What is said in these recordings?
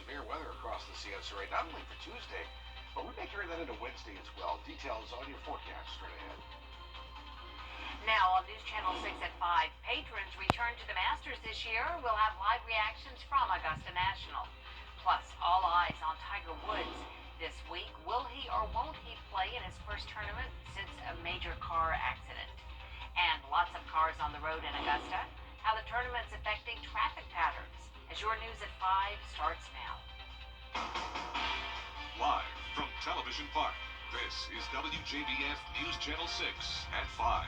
severe weather across the CSRA, not only for Tuesday, but we may carry that into Wednesday as well. Details on your forecast straight ahead. Now on News Channel 6 at 5, patrons return to the Masters this year. We'll have live reactions from Augusta National. Plus, all eyes on Tiger Woods this week. Will he or won't he play in his first tournament since a major car accident? And lots of cars on the road in Augusta. How the tournament's affecting traffic patterns. As your News at 5 starts now. Live from Television Park, this is Wjbf News Channel 6 at 5.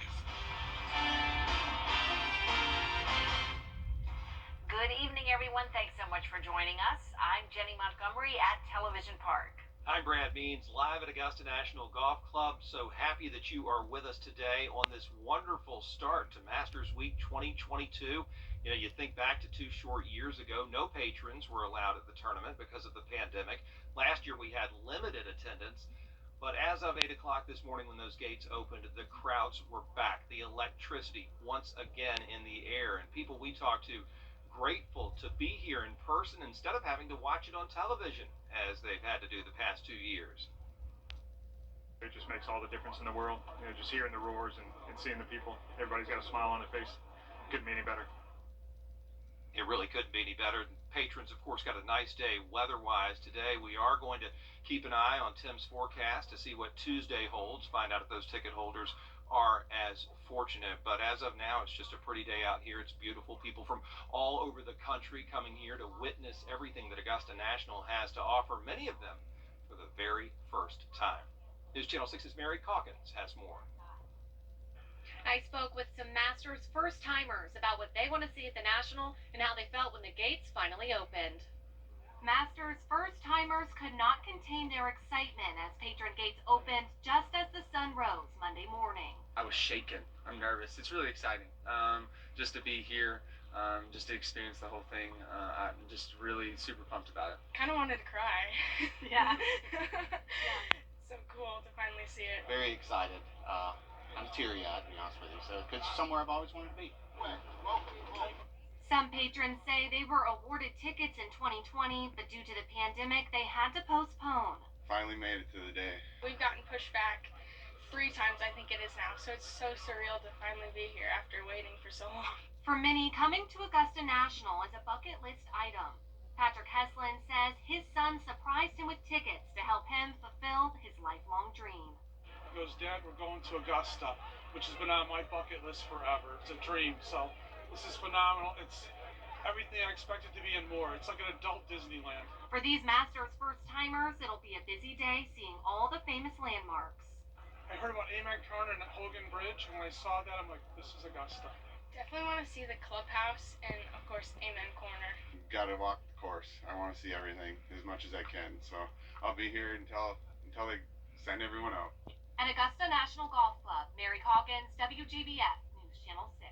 Good evening, everyone. Thanks so much for joining us. I'm Jenny Montgomery at Television Park. I'm Brad Means, live at Augusta National Golf Club. So happy that you are with us today on this wonderful start to Masters Week 2022. You know, you think back to 2 short years ago, no patrons were allowed at the tournament because of the pandemic. Last year we had limited attendance, but as of 8 o'clock this morning when those gates opened, the crowds were back. The electricity once again in the air, and people we talked to grateful to be here in person instead of having to watch it on television as they've had to do the past 2 years. It just makes all the difference in the world. You know, just hearing the roars and seeing the people. Everybody's got a smile on their face. Couldn't be any better. It really couldn't be any better. Patrons, of course, got a nice day weather-wise today. We are going to keep an eye on Tim's forecast to see what Tuesday holds, find out if those ticket holders are as fortunate. But as of now, it's just a pretty day out here. It's beautiful. People from all over the country coming here to witness everything that Augusta National has to offer, many of them for the very first time. News Channel 6's Mary Calkins has more. I spoke with some Masters first-timers about what they want to see at the National and how they felt when the gates finally opened. Masters first-timers could not contain their excitement as patron gates opened just as the sun rose Monday morning. I was shaken. I'm nervous. It's really exciting just to be here, just to experience the whole thing. I'm just really super pumped about it. Kind of wanted to cry. Yeah. So cool to finally see it. Very excited. I'm teary-eyed, to be honest with you. So it's somewhere I've always wanted to be. Some patrons say they were awarded tickets in 2020, but due to the pandemic, they had to postpone. Finally made it to the day. We've gotten pushed back 3 times, I think it is now. So it's so surreal to finally be here after waiting for so long. For many, coming to Augusta National is a bucket list item. Patrick Heslin says his son surprised him with tickets to help him fulfill his lifelong dream. He goes, Dad, we're going to Augusta, which has been on my bucket list forever. It's a dream, so this is phenomenal. It's everything I expected to be and more. It's like an adult Disneyland. For these Masters first-timers, it'll be a busy day seeing all the famous landmarks. I heard about Amen Corner and Hogan Bridge, and when I saw that, I'm like, this is Augusta. Definitely want to see the clubhouse and, of course, Amen Corner. Got to walk the course. I want to see everything as much as I can. So I'll be here until they send everyone out. At Augusta National Golf Club, Mary Calkins, WJBF News Channel 6.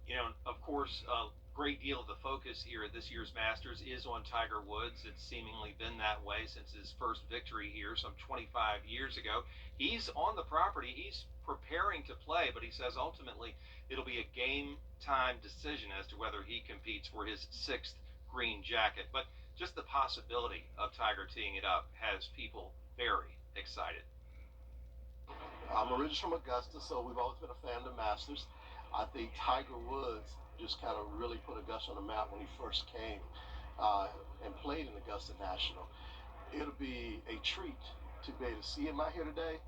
You know, of course, a great deal of the focus here at this year's Masters is on Tiger Woods. It's seemingly been that way since his first victory here some 25 years ago. He's on the property. He's preparing to play, but he says ultimately it'll be a game-time decision as to whether he competes for his 6th green jacket. But just the possibility of Tiger teeing it up has people very excited. I'm originally from Augusta, so we've always been a fan of the Masters. I think Tiger Woods just kind of really put Augusta on the map when he first came and played in Augusta National. It'll be a treat to be able to see him out here today.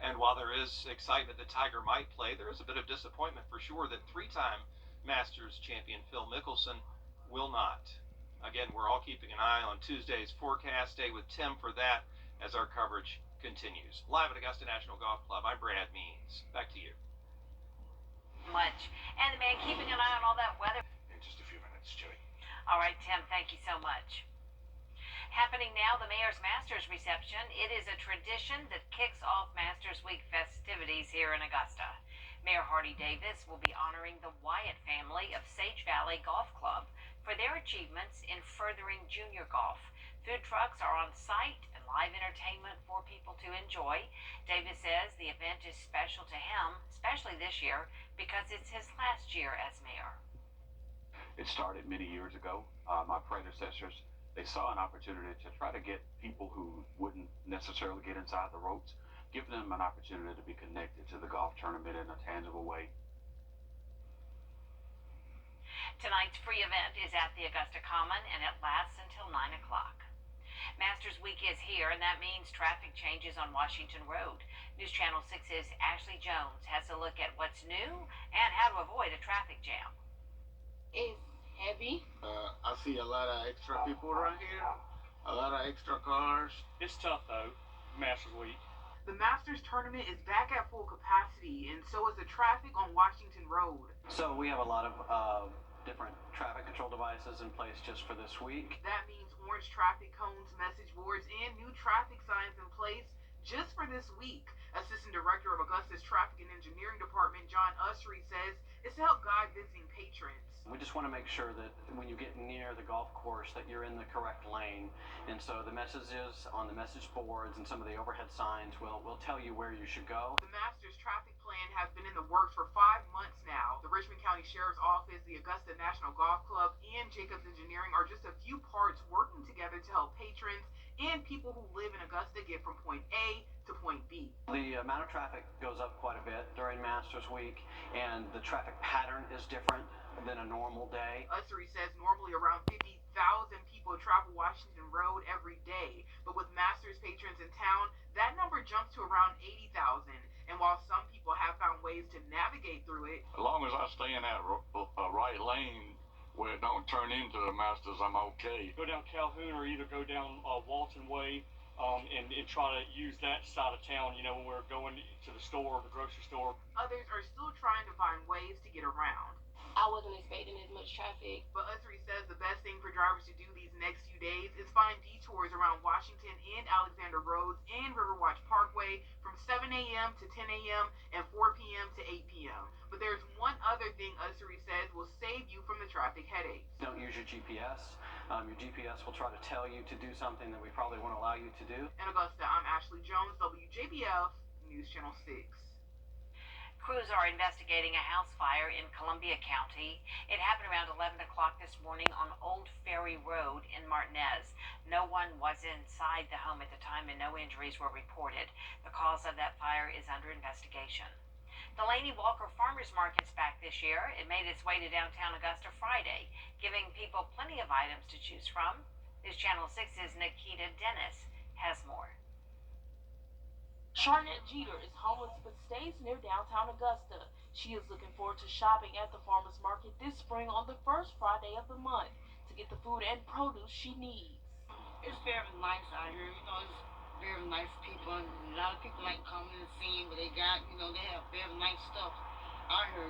And while there is excitement that Tiger might play, there is a bit of disappointment for sure that 3-time Masters champion Phil Mickelson will not. Again, we're all keeping an eye on Tuesday's forecast. Stay with Tim for that as our coverage continues. Live at Augusta National Golf Club, I'm Brad Means. Back to you. Much. And the man keeping an eye on all that weather. In just a few minutes, Joey. All right, Tim, thank you so much. Happening now, the Mayor's Masters reception. It is a tradition that kicks off Masters Week festivities here in Augusta. Mayor Hardy Davis will be honoring the Wyatt family of Sage Valley Golf Club for their achievements in furthering junior golf. Food trucks are on site and live entertainment for people to enjoy. Davis says the event is special to him, especially this year, because it's his last year as mayor. It started many years ago. My predecessors, they saw an opportunity to try to get people who wouldn't necessarily get inside the ropes, give them an opportunity to be connected to the golf tournament in a tangible way. Tonight's free event is at the Augusta Common, and it lasts until 9 o'clock. Masters Week is here, and that means traffic changes on Washington Road. News Channel 6's Ashley Jones has a look at what's new and how to avoid a traffic jam. It's heavy. I see a lot of extra people around here, a lot of extra cars. It's tough though, Masters Week. The Masters tournament is back at full capacity, and so is the traffic on Washington Road. So we have a lot of different traffic control devices in place just for this week. That means orange traffic cones, message boards, and new traffic signs in place just for this week. Assistant Director of Augusta's Traffic and Engineering Department, John Usry, says it's to help guide visiting patrons. We just want to make sure that when you get near the golf course that you're in the correct lane. And so the messages on the message boards and some of the overhead signs will tell you where you should go. The Masters traffic plan has been in the works for 5 months now. The Richmond County Sheriff's Office, the Augusta National Golf Club, and Jacobs Engineering are just a few parts working together to help patrons and people who live in Augusta get from point A to point B. The amount of traffic goes up quite a bit during Masters Week, and the traffic pattern is different than a normal day. Usry says normally around 50,000 people travel Washington Road every day, but with Masters patrons in town, that number jumps to around 80,000. And while some people have found ways to navigate through it, as long as I stay in that right lane where it don't turn into the Masters, I'm okay. Go down Calhoun or either go down Walton Way and try to use that side of town, when we're going to the store, the grocery store. Others are still trying to find ways to get around. I wasn't expecting as much traffic. But Usry says the best thing for drivers to do these next few days is find detours around Washington and Alexander Roads and Riverwatch Parkway from 7 a.m. to 10 a.m. and 4 p.m. to 8 p.m. But there's one other thing Usry says will save you from the traffic headaches. Don't use your GPS. Your GPS will try to tell you to do something that we probably won't allow you to do. In Augusta, I'm Ashley Jones, WJBF, News Channel 6. Crews are investigating a house fire in Columbia County. It happened around 11 o'clock this morning on Old Ferry Road in Martinez. No one was inside the home at the time and no injuries were reported. The cause of that fire is under investigation. The Laney Walker Farmers Market's back this year. It made its way to downtown Augusta Friday, giving people plenty of items to choose from. News Channel 6's Nikita Dennis has more. Charnette Jeter is homeless but stays near downtown Augusta. She is looking forward to shopping at the farmers market this spring on the first Friday of the month to get the food and produce she needs. It's very nice out here. It's very nice people. And a lot of people like coming and seeing what they got. They have very nice stuff out here,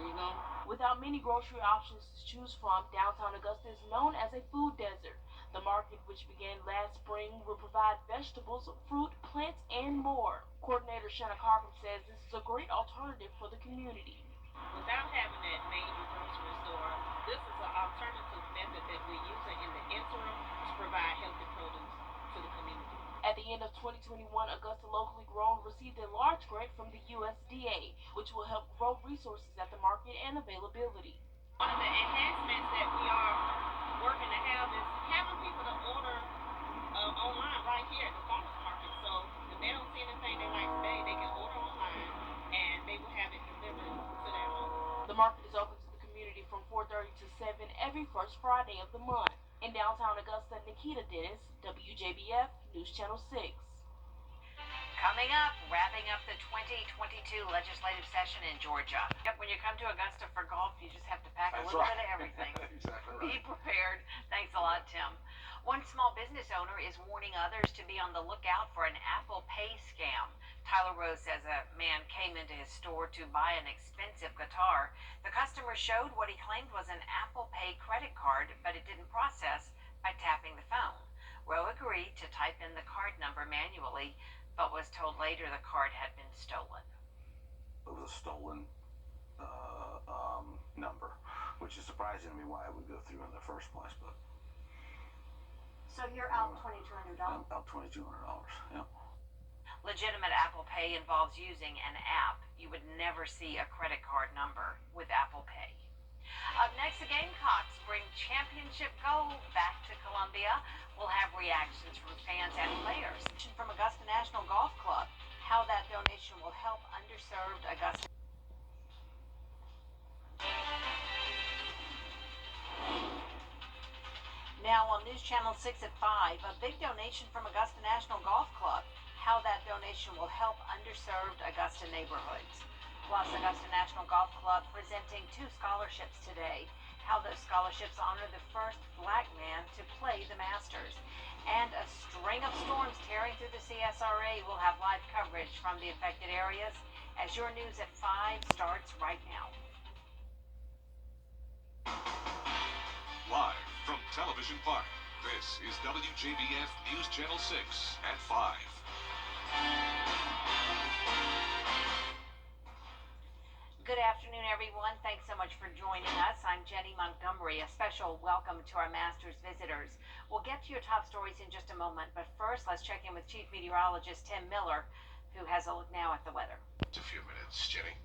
Without many grocery options to choose from, downtown Augusta is known as a food desert. The market, which began last spring, will provide vegetables, fruit, plants, and more. Coordinator Shanna Carpenter says this is a great alternative for the community. Without having that major grocery store, this is an alternative method that we're using in the interim to provide healthy produce to the community. At the end of 2021, Augusta Locally Grown received a large grant from the USDA, which will help grow resources at the market and availability. One of the enhancements that we are working to have is having people to order online right here at the farmers market. So if they don't see anything they like today, they can order online and they will have it delivered to their home. The market is open to the community from 4:30 to 7 every first Friday of the month. In downtown Augusta, Nikita Dennis, WJBF, News Channel 6. Coming up, wrapping up the 2022 legislative session in Georgia. When you come to Augusta for golf, you just have to pack a little bit of everything. Exactly right. Be prepared. Thanks a lot, Tim. One small business owner is warning others to be on the lookout for an Apple Pay scam. Tyler Rose says a man came into his store to buy an expensive guitar. The customer showed what he claimed was an Apple Pay credit card, but it didn't process by tapping the phone. Rowe agreed to type in the card number manually, but was told later the card had been stolen. It was a stolen number, which is surprising to me why it would go through in the first place. But so you're out $2,200. I'm out $2,200. Yeah. Legitimate Apple Pay involves using an app. You would never see a credit card number with Apple Pay. Up next, the Gamecocks bring championship gold back to Columbia. We'll have reactions from fans and players. From Augusta National Golf Club, how that donation will help underserved Augusta. Now on News Channel 6 at 5, a big donation from Augusta National Golf Club, how that donation will help underserved Augusta neighborhoods. Plus, Augusta National Golf Club presenting 2 scholarships today, how those scholarships honor the first black man to play the Masters. And a string of storms tearing through the CSRA. Will have live coverage from the affected areas as your news at 5 starts right now. Live from Television Park, this is WJBF News Channel 6 at 5. Good afternoon, everyone. Thanks so much for joining us. I'm Jenny Montgomery. A special welcome to our Masters visitors. We'll get to your top stories in just a moment, but first, let's check in with Chief Meteorologist Tim Miller, who has a look now at the weather. It's a few minutes, Jenny.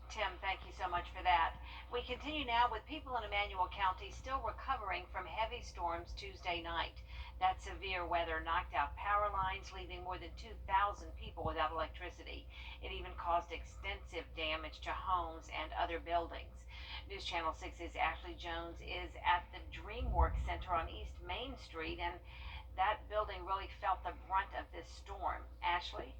Tim, thank you so much for that. We continue now with people in Emmanuel County still recovering from heavy storms Tuesday night. That severe weather knocked out power lines, leaving more than 2,000 people without electricity. It even caused extensive damage to homes and other buildings. News Channel 6's Ashley Jones is at the DreamWorks Center on East Main Street, and that building really felt the brunt of this storm. Ashley?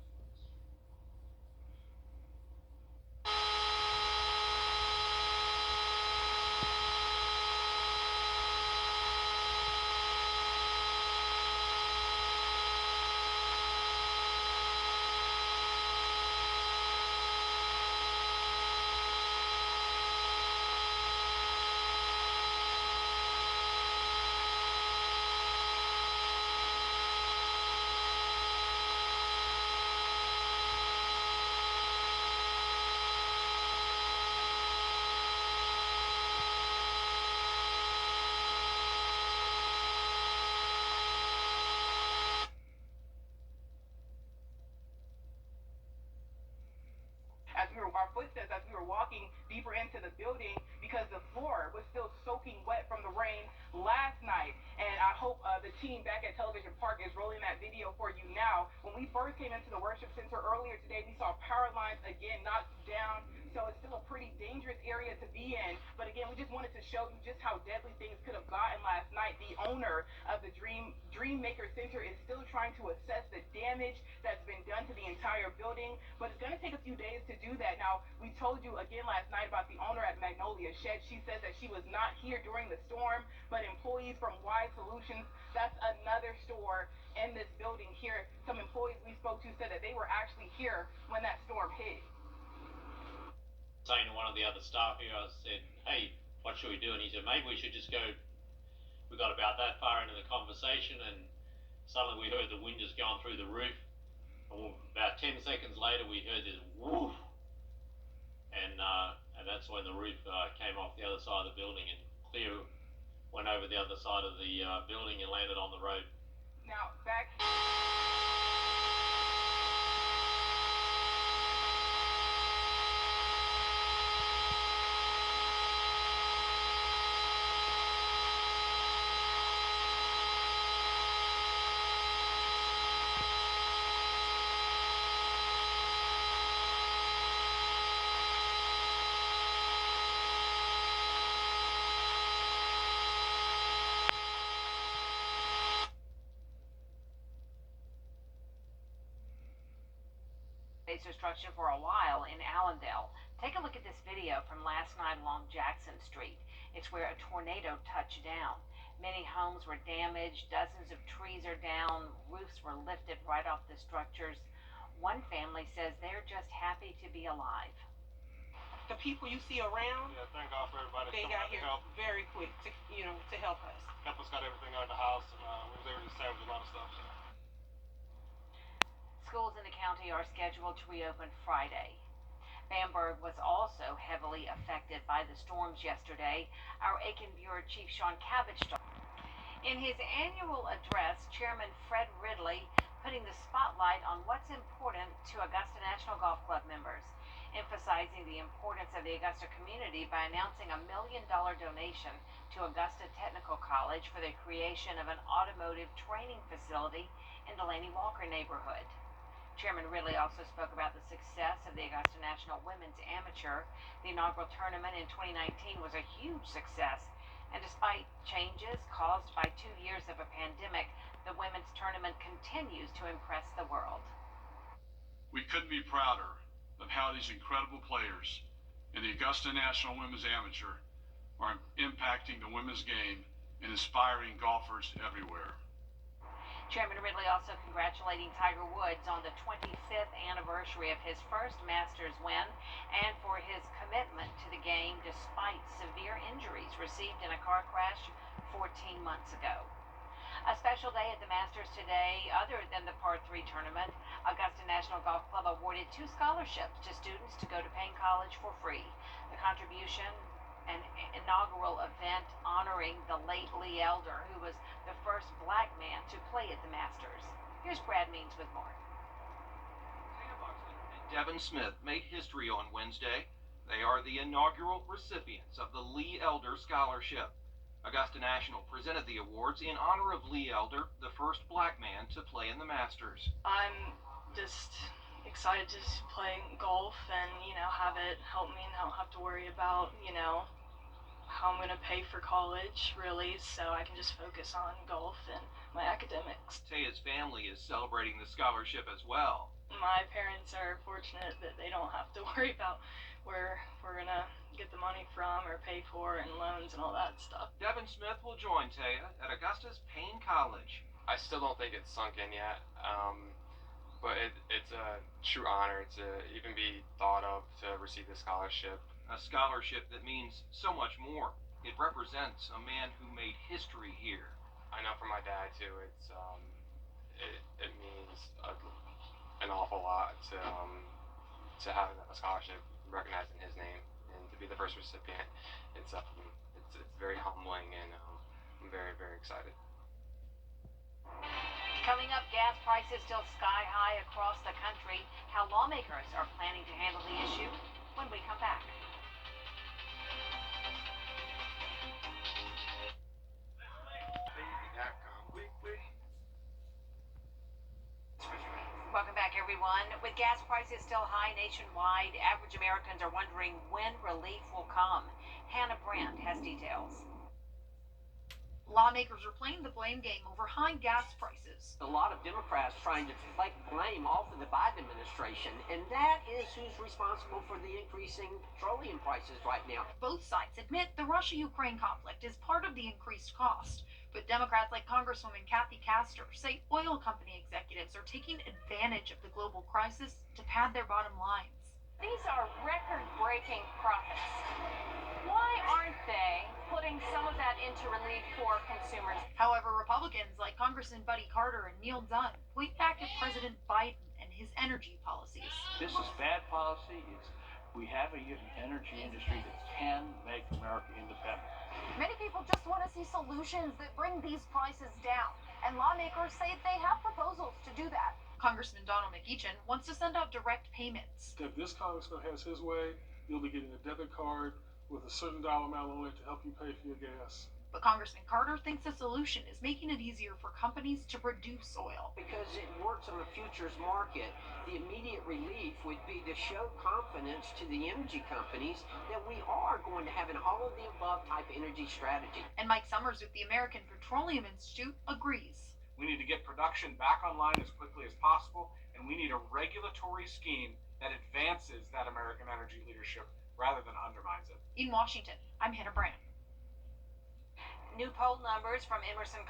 Our footsteps as we were walking deeper into the building because the floor was still soaking wet from the rain last night. And I hope the team back at Television Park is rolling that video for you now. When we first came into the worship center earlier today, we saw power lines again knocked down. So it's still a pretty dangerous area to be in. But again, we just wanted to show you just how deadly things could have gotten last night. The owner of the Dreammaker Center is still trying to assess the damage that's been done to the entire building. But it's going to take a few days to do that. Now, we told you again last night about the owner at Magnolia Shed. She says that she was not here during the storm, but employees from Wise Solutions, that's another store in this building here. Some employees we spoke to said that they were actually here when that storm hit. Saying to one of the other staff here, I said, hey, what should we do? And he said, maybe we should just go. We got about that far into the conversation, and suddenly we heard the wind just going through the roof. And about 10 seconds later, we heard this woof. And that's when the roof came off the other side of the building, and clear went over the other side of the building and landed on the road. Now, back... Destruction for a while in Allendale. Take a look at this video from last night along Jackson Street. It's where a tornado touched down. Many homes were damaged, dozens of trees are down, roofs were lifted right off the structures. One family says they're just happy to be alive. The people you see around, yeah, thank God for everybody they got here very quick to help us. Help us got everything out of the house, and we was able to salvage a lot of stuff. Schools in the county are scheduled to reopen Friday. Bamberg was also heavily affected by the storms yesterday. Our Aiken Bureau Chief Sean Cabbage. In his annual address, Chairman Fred Ridley putting the spotlight on what's important to Augusta National Golf Club members. emphasizing the importance of the Augusta community by announcing $1 million donation to Augusta Technical College for the creation of an automotive training facility in the Laney Walker neighborhood. Chairman Ridley also spoke about the success of the Augusta National Women's Amateur. The inaugural tournament in 2019 was a huge success, and despite changes caused by 2 years of a pandemic, the women's tournament continues to impress the world. We couldn't be prouder of how these incredible players in the Augusta National Women's Amateur are impacting the women's game and inspiring golfers everywhere. Chairman Ridley also congratulating Tiger Woods on the 25th anniversary of his first Masters win and for his commitment to the game despite severe injuries received in a car crash 14 months ago. A special day at the Masters today, other than the Par 3 tournament. Augusta National Golf Club awarded 2 scholarships to students to go to Payne College for free. The contribution, an inaugural event honoring the late Lee Elder, who was the first black man to play at the Masters. Here's Brad Means with more. Devin Smith made history on Wednesday. They are the inaugural recipients of the Lee Elder Scholarship. Augusta National presented the awards in honor of Lee Elder, the first black man to play in the Masters. I'm just excited to play golf and, have it help me and not have to worry about, how I'm going to pay for college, really, so I can just focus on golf and my academics. Taya's family is celebrating the scholarship as well. My parents are fortunate that they don't have to worry about where we're going to get the money from or pay for and loans and all that stuff. Devin Smith will join Taya at Augusta's Payne College. I still don't think it's sunk in yet, but it's a true honor to even be thought of to receive this scholarship. A scholarship that means so much more. It represents a man who made history here. I know for my dad too, it means an awful lot to have a scholarship recognizing his name and to be the first recipient. It's very humbling, and I'm very, very excited. Coming up, gas prices still sky high across the country. How lawmakers are planning to handle the issue when we come back. Welcome back, everyone. With gas prices still high nationwide, average Americans are wondering when relief will come. Hannah Brandt has details. Lawmakers are playing the blame game over high gas prices. A lot of Democrats trying to deflect blame off of the Biden administration, and that is who's responsible for the increasing petroleum prices right now. Both sides admit the Russia-Ukraine conflict is part of the increased cost. But Democrats like Congresswoman Kathy Castor say oil company executives are taking advantage of the global crisis to pad their bottom lines. These are record-breaking profits. Why aren't they putting some of that into relief for consumers? However, Republicans like Congressman Buddy Carter and Neil Dunn point back at President Biden and his energy policies. This is bad policy. We have an energy industry that can make America independent. Many people just want to see solutions that bring these prices down, and lawmakers say they have proposals to do that. Congressman Donald McEachin wants to send out direct payments. If this congressman has his way, you'll be getting a debit card with a certain dollar amount on it to help you pay for your gas. But Congressman Carter thinks the solution is making it easier for companies to produce oil. Because it works on a futures market, the immediate relief would be to show confidence to the energy companies that we are going to have an all-of-the-above type energy strategy. And Mike Summers with the American Petroleum Institute agrees. We need to get production back online as quickly as possible, and we need a regulatory scheme that advances that American energy leadership rather than undermines it. In Washington, I'm Hannah Brandt. New poll numbers from Emerson